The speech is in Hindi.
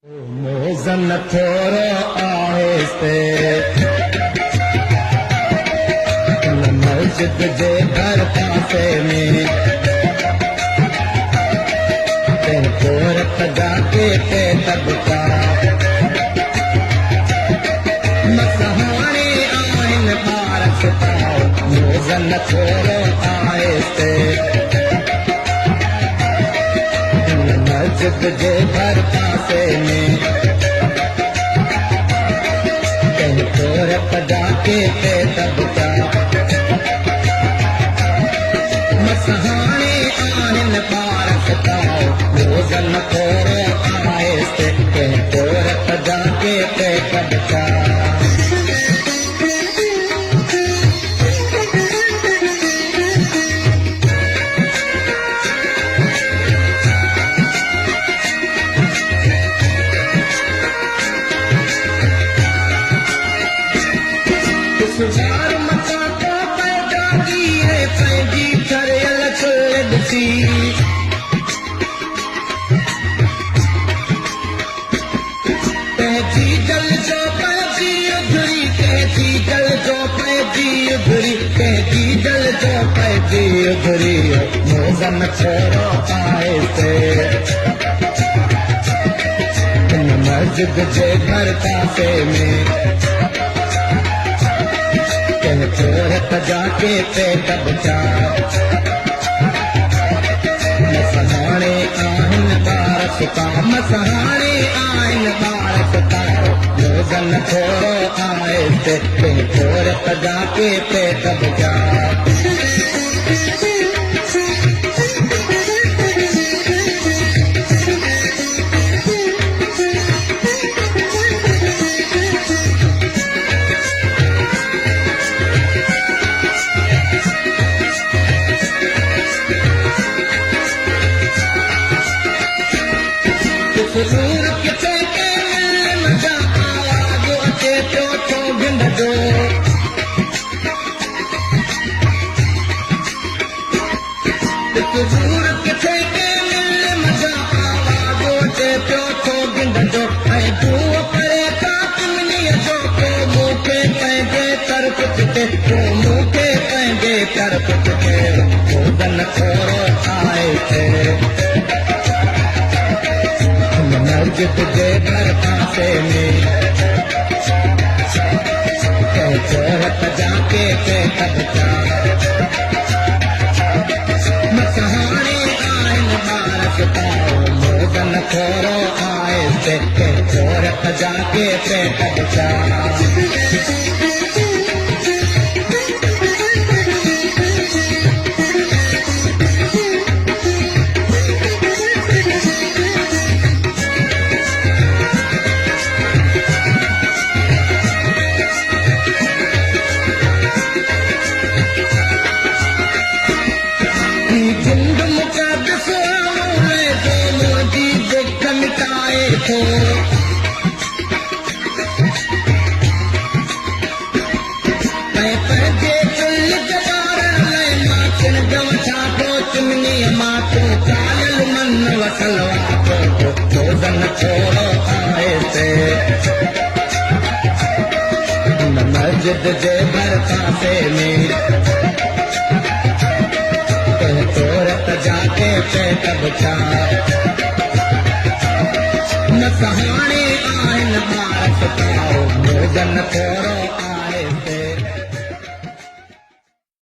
मोज़न थोरो आहिस्ते मस्जिद जे घर पासे में कोरत जाके ते तबका मसहाणे आहिनि पारस पाओ मोज़न थोरो आहिस्ते मस्जिद जे घर पासे में कोरत जाके ते तबका मसहाणे आहिनि पारस पाओ मोज़न थोरो आहिस्ते कोरत जाके ते तबका सुधार मचा को पैदा की है पंहिंजी ठरियल छुल ॾिसी पंहिंजी जल जो पंहिंजी उघरी पंहिंजी जल जो पंहिंजी उघरी पंहिंजी जल जो पंहिंजी उघरी मोज़न थोरो आहिस्ते हिन मस्जिद जे घर पासे में कोरत जाके ते तबका मसहाणे आहिनि पारस पाओ मसहाणे आहिनि पारस पाओ मोज़न थोरो आहिस्ते कोरत जाके ते तबका हुजूर किथे के मजा आवाज़ अचे पियो थो गिंद जो हुजूर किथे के मजा आवाज़ अचे पियो थो गिंद जो ऐं तूं करे था चिमनीअ जो को मूंखे पंहिंजे तरफ़ ते को मूंखे पंहिंजे तरफ़ ते मोज़न थोरो आहिस्ते मस्जिद जे घर पासे में कोरत जाके ते तबका मसहाणे आहिनि पारस पाओ मोज़न थोरो आहिस्ते कोरत जाके ते तबका जिंद मुक़दस है जो मुंहिंजी दुख मिटाए थो ऐं पंहिंजे दिल जवारनि लाइ मां चिणगम छा थो चिमनीअ मां तूं कायल मन वसल वातो मोज़न थोरो आहिस्ते मस्जिद जे घर पासे में कोरत जाके ते तबका मसहाणे आहिनि पारस पाओ मोज़न थोरो